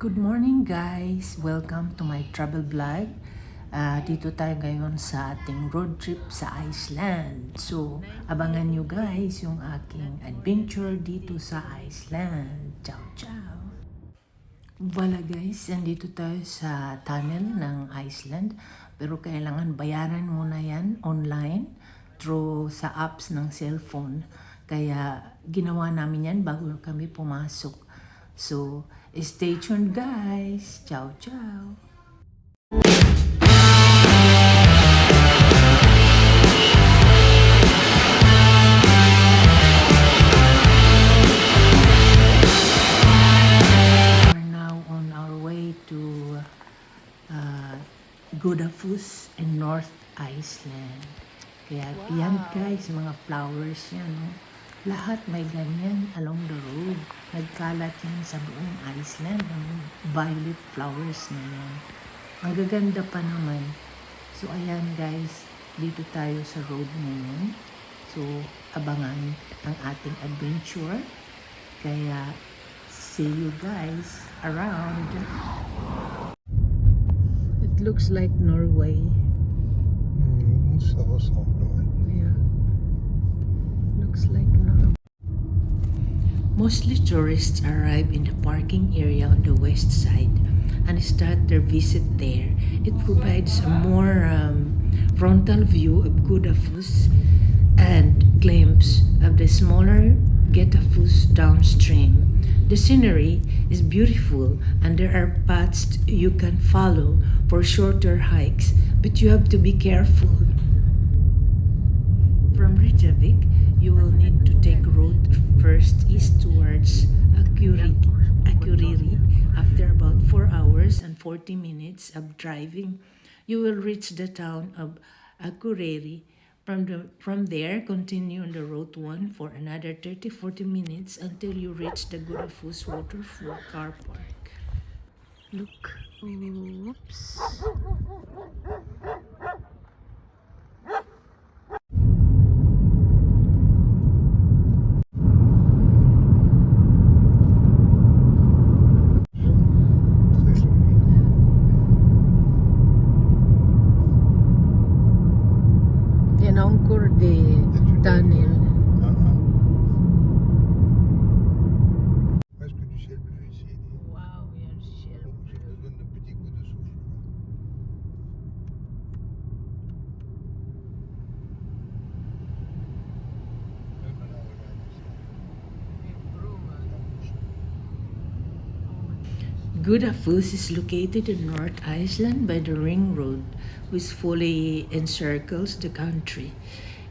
Good morning guys! Welcome to my travel vlog. Dito tayo ngayon sa ating road trip sa Iceland. So, abangan nyo guys yung aking adventure dito sa Iceland. Ciao, ciao! Wala guys, andito tayo sa tunnel ng Iceland. Pero kailangan bayaran muna yan online through sa apps ng cellphone. Kaya ginawa namin yan bago kami pumasok. So, stay tuned guys. Ciao, ciao. We're now on our way to Godafoss in North Iceland. Kaya yan guys, mga flowers yan. No? Lahat may ganyan along the road. Nagkalat yan sa buong Iceland, ang violet flowers na yan. Ang gaganda pa naman. So ayan guys, dito tayo sa road ngayon. So abangan ang ating adventure. Kaya see you guys around. It looks like Norway. Ça ressemble, ouais. Yeah. Looks like Norway. Mostly tourists arrive in the parking area on the west side and start their visit there. It provides a more frontal view of Godafoss and glimpse of the smaller Godafoss downstream. The scenery is beautiful and there are paths you can follow for shorter hikes, but you have to be careful. From Reykjavik, you will need to take road first east towards Akureyri. After about 4 hours and 40 minutes of driving, you will reach the town of Akureyri. From there, continue on the road 1 for another 30-40 minutes until you reach the Godafoss waterfall car park. Look, oops. Encore de tunnel. Presque du ciel bleu ici. Wow, il y a le ciel. J'ai besoin d'un petit coup de souffle. Même là, regarde ça. Godafoss is located in North Iceland by the Ring Road, which fully encircles the country.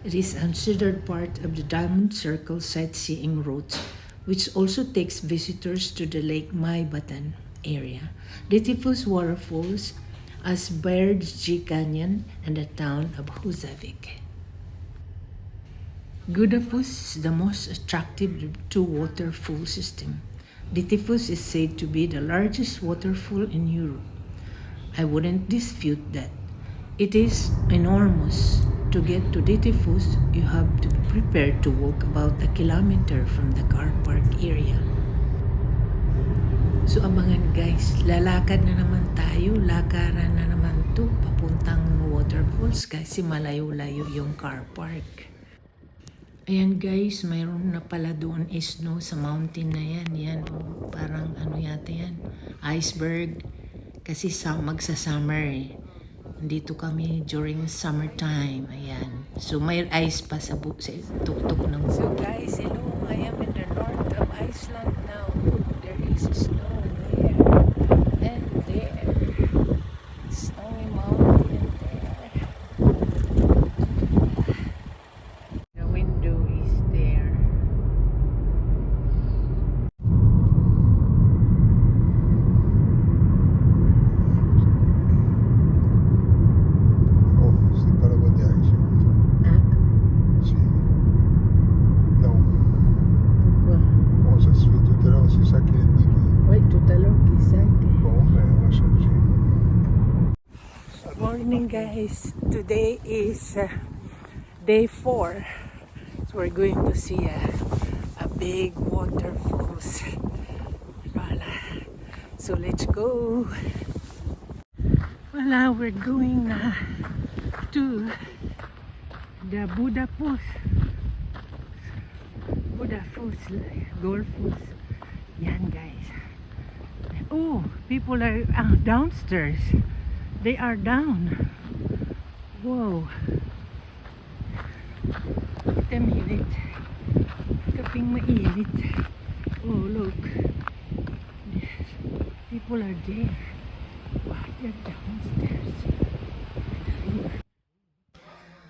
It is considered part of the Diamond Circle sightseeing route, which also takes visitors to the Lake myvatan area, Godafoss waterfalls, as Bird's G Canyon, and the town of Husavik. Godafoss is the most attractive of the two waterfall system. Godafoss is said to be the largest waterfall in Europe. I wouldn't dispute that. It is enormous. To get to Godafoss, you have to be prepared to walk about a kilometer from the car park area. So abangan guys, lalakad na naman tayo, lakaran na naman to, papuntang waterfalls kasi malayo-layo yung car park. Ayan guys, mayroon na pala doon snow sa mountain na yan. Yan, oh, parang ano yata yan, iceberg. Kasi magsa-summer eh. Dito kami during summertime. Ayan. So may ice pa sa tuktok ng So guys, hello. I am in the north of Iceland now. There is snow there. And there. Snowy mountain there. The window is there. Oh, c'est pas la bonne direction. Si. Non. Pourquoi? Bon, ça se fait tout à l'heure, c'est ça qui est indiqué. Oui, tout à l'heure, Bon, ben, on va changer. Morning guys, today is day 4, so we're going to see a big waterfalls. Voilà. So let's go. Well, now we're going to the Godafoss Godafoss. Yan guys. Oh, people are downstairs. They are down. Whoa. Wait a minute. Kaping mainit. Oh, look. People are there. Wow, they're downstairs.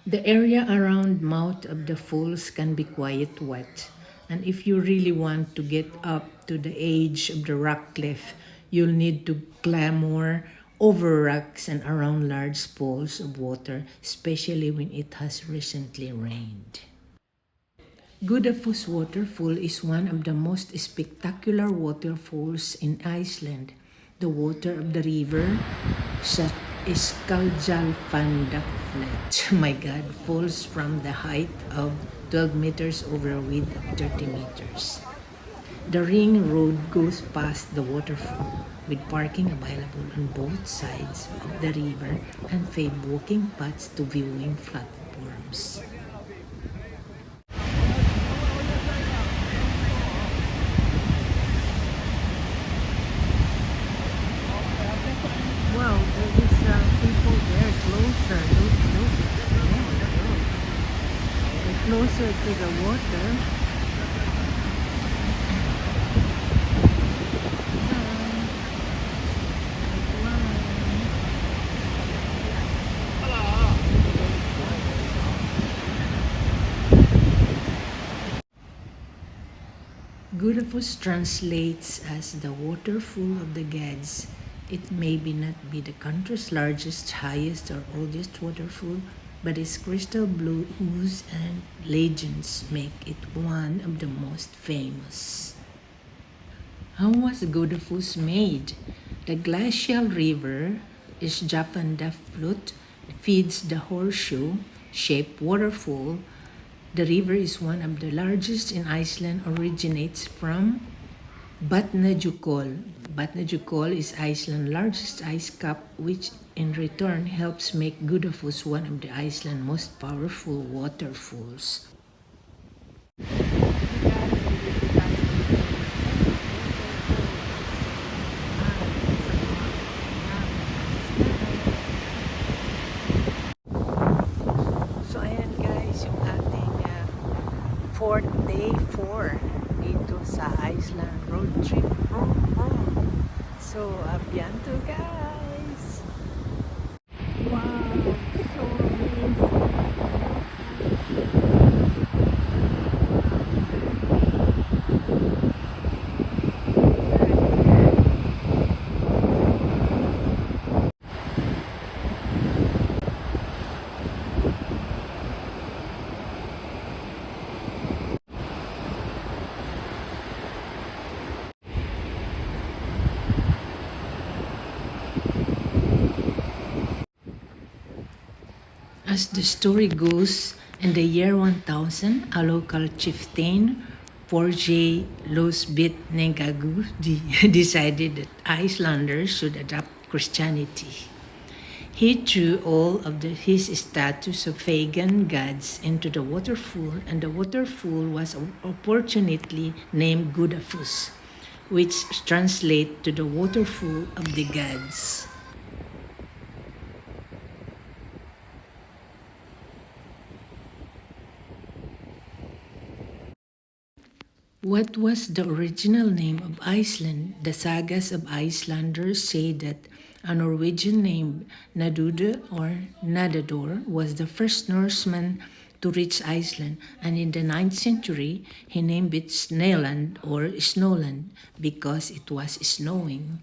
The area around mouth of the falls can be quite wet, and if you really want to get up to the edge of the rock cliff, you'll need to clamber over rocks and around large pools of water, especially when it has recently rained. Godafoss waterfall is one of the most spectacular waterfalls in Iceland. The water of the river, such as my God, falls from the height of 12 meters over a width of 30 meters. The ring road goes past the waterfall, with parking available on both sides of the river and paved walking paths to viewing platforms. Wow, there is people there closer. Look. They're closer to the water. Godafoss translates as the waterfall of the gods. It may not be the country's largest, highest, or oldest waterfall, but its crystal blue ooze and legends make it one of the most famous. How was Godafoss made? The glacial river is Japandaflut, feeds the horseshoe-shaped waterfall. The river is one of the largest in Iceland, originates from Vatnajökull. Vatnajökull is Iceland's largest ice cap, which in return helps make Godafoss one of the Iceland's most powerful waterfalls. So ayan guys, yung ating fourth day 4 dito sa Iceland road trip. So, abianto guys! Wow! So amazing! As the story goes, in the year 1000, a local chieftain, Porje Losbit Negagu, decided that Icelanders should adopt Christianity. He threw all of his statues of pagan gods into the waterfall, and the waterfall was opportunely named Godafoss, which translates to the waterfall of the gods. What was the original name of Iceland? The sagas of Icelanders say that a Norwegian named Nadude or Nadador was the first Norseman to reach Iceland, and in the 9th century, he named it Snaeland or Snowland because it was snowing.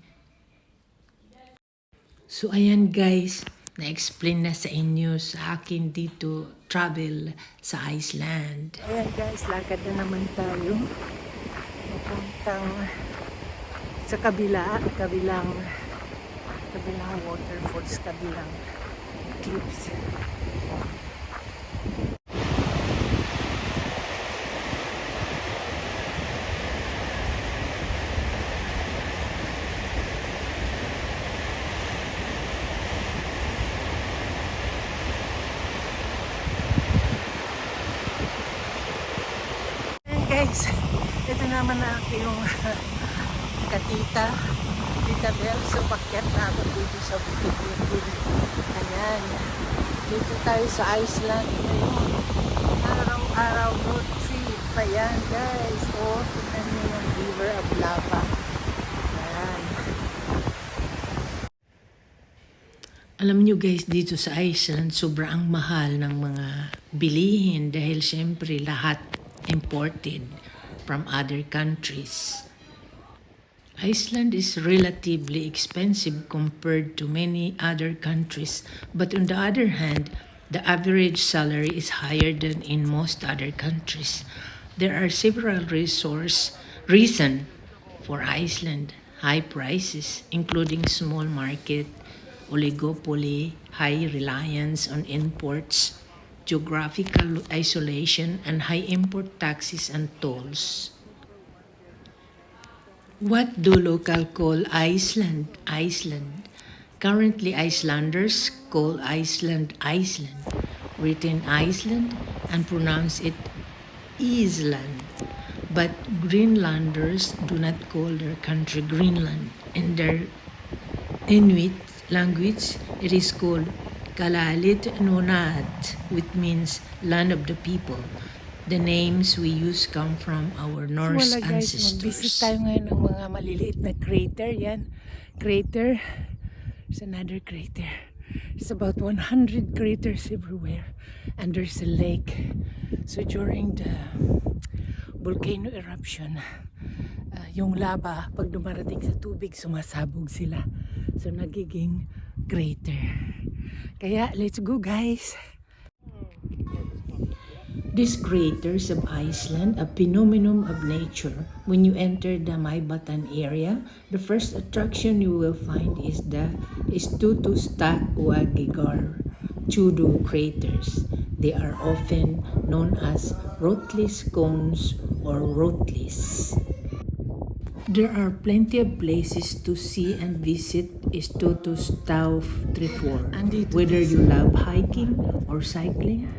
So ayan guys, na-explain na sa inyo sa akin dito travel sa Iceland. Ayan guys, lakad na naman tayo. Papuntang sa kabilang waterfalls, kabilang cliffs. sinama na ako yung Tita Bell. So, pakyat na ako dito sa bukid-bukid. Ayan. Dito tayo sa Iceland ngayon. Araw-araw road trip. Ayan, guys. Oh, tignan nyo yung river of lava. Ayan. Alam nyo guys, dito sa Iceland, sobrang mahal ng mga bilihin dahil syempre lahat imported from other countries. Iceland is relatively expensive compared to many other countries, but on the other hand, the average salary is higher than in most other countries. There are several reasons for Iceland high prices, including small market, oligopoly, high reliance on imports, geographical isolation, and high import taxes and tolls. What do local call Iceland? Iceland. Currently, Icelanders call Iceland Iceland, written Iceland, and pronounce it Island. But Greenlanders do not call their country Greenland. In their Inuit language, it is called Kalalit Nunat, which means land of the people. The names we use come from our Norse Guys, ancestors. mag-visit tayo ngayon ng mga maliliit na crater. Yan, crater. There's another crater. It's about 100 craters everywhere. And there's a lake. So during the volcano eruption, yung lava, pag dumarating sa tubig, sumasabog sila. So nagiging crater. Kaya let's go guys! These craters of Iceland, a phenomenon of nature. When you enter the myvatan area, the first attraction you will find is the Stutustaqvagigar Chudo craters. They are often known as rotless cones or rotlis. There are plenty of places to see and visit Stutustaqvagigar. Whether you love hiking or cycling,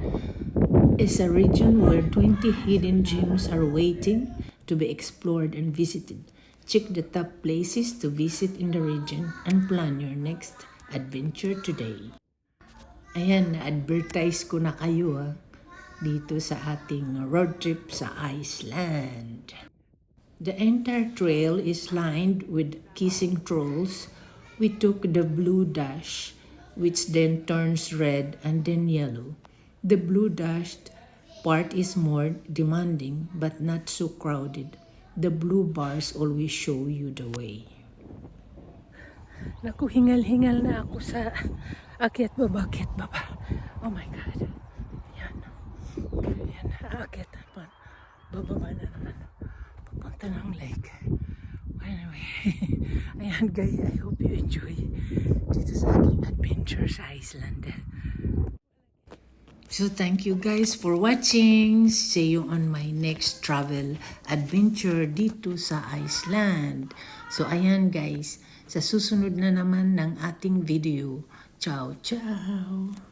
is a region where 20 hidden gems are waiting to be explored and visited. Check the top places to visit in the region and plan your next adventure today. Ayan, na-advertise ko na kayo dito sa ating road trip sa Iceland. The entire trail is lined with kissing trolls. We took the blue dash, which then turns red and then yellow. The blue dashed part is more demanding but not so crowded. The blue bars always show you the way. Naku, hingal-hingal na ako sa akyat baba. Oh my God. Yan. Yan, akyat naman. Bababa na naman. Papunta ng lake. Anyway, ayan guys, I hope you enjoy dito sa ating adventure sa Iceland. So thank you guys for watching. See you on my next travel adventure dito sa Iceland. So ayan guys, sa susunod na naman ng ating video. Ciao, ciao!